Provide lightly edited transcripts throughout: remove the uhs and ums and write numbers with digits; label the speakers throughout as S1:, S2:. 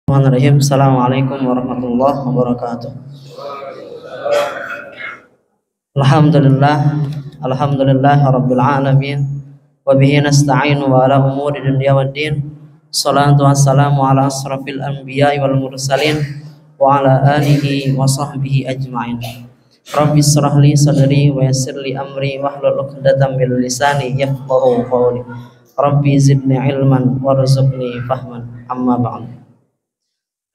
S1: Bismillahirrahmanirrahim. Assalamualaikum warahmatullahi wabarakatuh. Alhamdulillah rabbil alamin wa bihi nasta'inu wa ala umuri dunya waddin. Shalatu wassalamu ala asrafil anbiya'i wal mursalin wa ala alihi wa sahbihi ajma'in. Rabbi shrah li sadri wa yassir li amri wahlul 'uqdatam min lisani yafqahu qawli. Rabbi zidni ilman warzuqni fahman. Amma ba'd.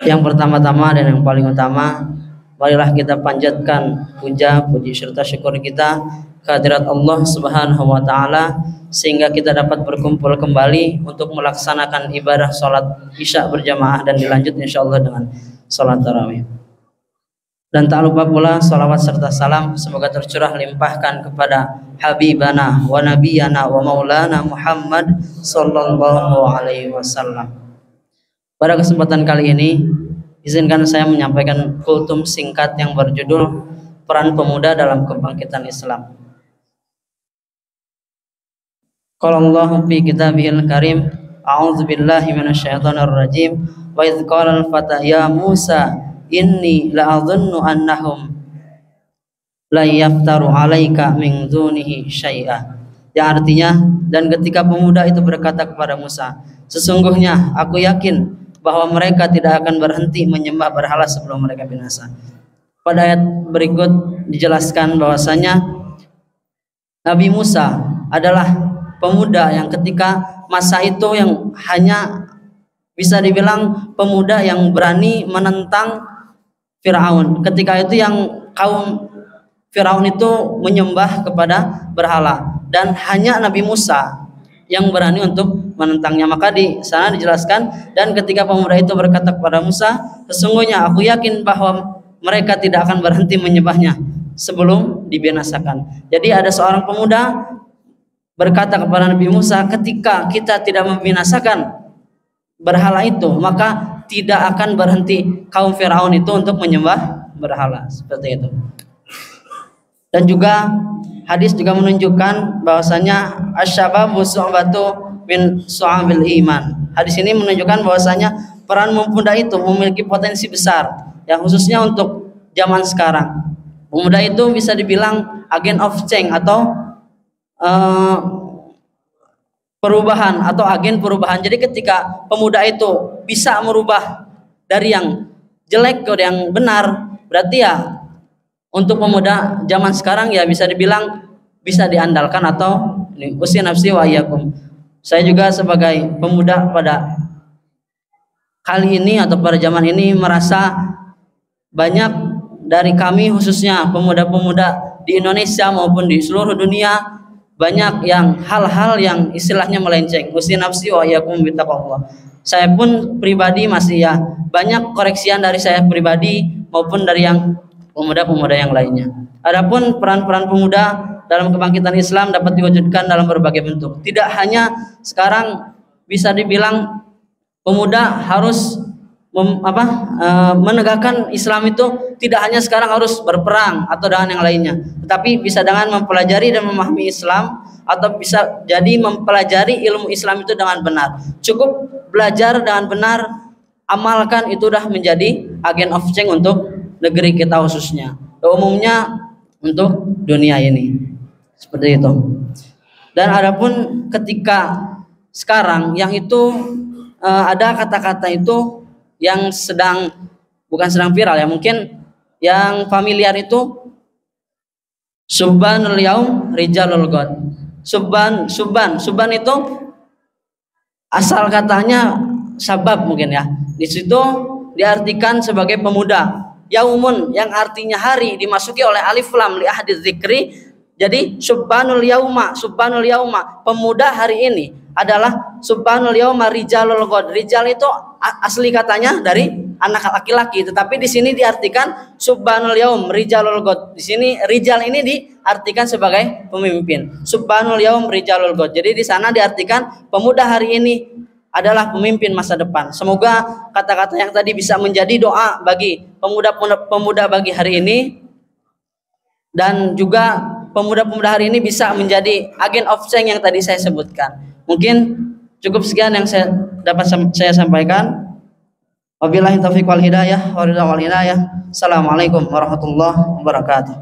S1: Yang pertama-tama dan yang paling utama, marilah kita panjatkan puja, puji serta syukur kita kehadirat Allah Subhanahu wa taala sehingga kita dapat berkumpul kembali untuk melaksanakan ibadah salat Isya berjamaah dan dilanjut insyaallah dengan salat tarawih. Dan tak lupa pula salawat serta salam semoga tercurah limpahkan kepada habibana wa nabiyana wa maulana Muhammad sallallahu alaihi wasallam. Pada kesempatan kali ini, izinkan saya menyampaikan kultum singkat yang berjudul Peran Pemuda dalam Kebangkitan Islam. Qala Allahu fi kitabihil karim, a'udzu billahi minasyaitonir rajim, wa idz qala al-fata ya Musa inni la'adhunnu annahum la yaftaru 'alaika min dunihi syai'a. Yang artinya, dan ketika pemuda itu berkata kepada Musa, sesungguhnya aku yakin bahwa mereka tidak akan berhenti menyembah berhala sebelum mereka binasa. Pada ayat berikut dijelaskan bahwasanya Nabi Musa adalah pemuda yang ketika masa itu yang hanya bisa dibilang pemuda yang berani menentang Firaun. Ketika itu yang kaum Firaun itu menyembah kepada berhala dan hanya Nabi Musa yang berani untuk menentangnya. Maka di sana dijelaskan, dan ketika pemuda itu berkata kepada Musa, sesungguhnya aku yakin bahwa mereka tidak akan berhenti menyembahnya sebelum dibinasakan. Jadi ada seorang pemuda berkata kepada Nabi Musa, ketika kita tidak membinasakan berhala itu, maka tidak akan berhenti kaum Firaun itu untuk menyembah berhala. Seperti itu. Dan juga hadis juga menunjukkan bahwasanya asyababu su'batu min su'abil iman. Hadis ini menunjukkan bahwasanya peran pemuda itu memiliki potensi besar, yang khususnya untuk zaman sekarang. Pemuda itu bisa dibilang agent of change atau perubahan atau agen perubahan. Jadi ketika pemuda itu bisa merubah dari yang jelek ke yang benar, berarti ya untuk pemuda zaman sekarang ya bisa dibilang bisa diandalkan. Atau usi nafsi wa iyyakum, saya juga sebagai pemuda pada kali ini atau pada zaman ini merasa banyak dari kami, khususnya pemuda-pemuda di Indonesia maupun di seluruh dunia, banyak yang hal-hal yang istilahnya melenceng. Usi nafsi wa iyyakum bittaqwallah. Saya pun pribadi masih ya banyak koreksian dari saya pribadi maupun dari yang pemuda-pemuda yang lainnya. Adapun peran-peran pemuda dalam kebangkitan Islam dapat diwujudkan dalam berbagai bentuk. Tidak hanya sekarang bisa dibilang pemuda harus menegakkan Islam itu tidak hanya sekarang harus berperang atau dengan yang lainnya, tetapi bisa dengan mempelajari dan memahami Islam, atau bisa jadi mempelajari ilmu Islam itu dengan benar. Cukup belajar dengan benar, amalkan, itu sudah menjadi agen of change untuk negeri kita khususnya, umumnya untuk dunia ini. Seperti itu. Dan adapun ketika sekarang yang itu ada kata-kata itu yang bukan sedang viral ya, mungkin yang familiar itu subhanul yaum rijalul ghad. Subhan itu asal katanya sabab mungkin ya. Di situ diartikan sebagai pemuda. Yaumun yang artinya hari dimasuki oleh alif lam li ahdi dzikri. Jadi subhanul yauma pemuda hari ini adalah subhanul yauma rijalul ghad. Rijal itu asli katanya dari anak laki-laki, tetapi di sini diartikan subhanul yaum rijalul ghad. Di sini rijal ini diartikan sebagai pemimpin. Subhanul yaum rijalul ghad. Jadi di sana diartikan pemuda hari ini adalah pemimpin masa depan. Semoga kata-kata yang tadi bisa menjadi doa bagi pemuda bagi hari ini, dan juga pemuda-pemuda hari ini bisa menjadi agen of change yang tadi saya sebutkan. Mungkin cukup sekian yang dapat saya sampaikan. Wabillahi taufiq wal hidayah, wa ridha wal inayah. Assalamualaikum warahmatullahi wabarakatuh.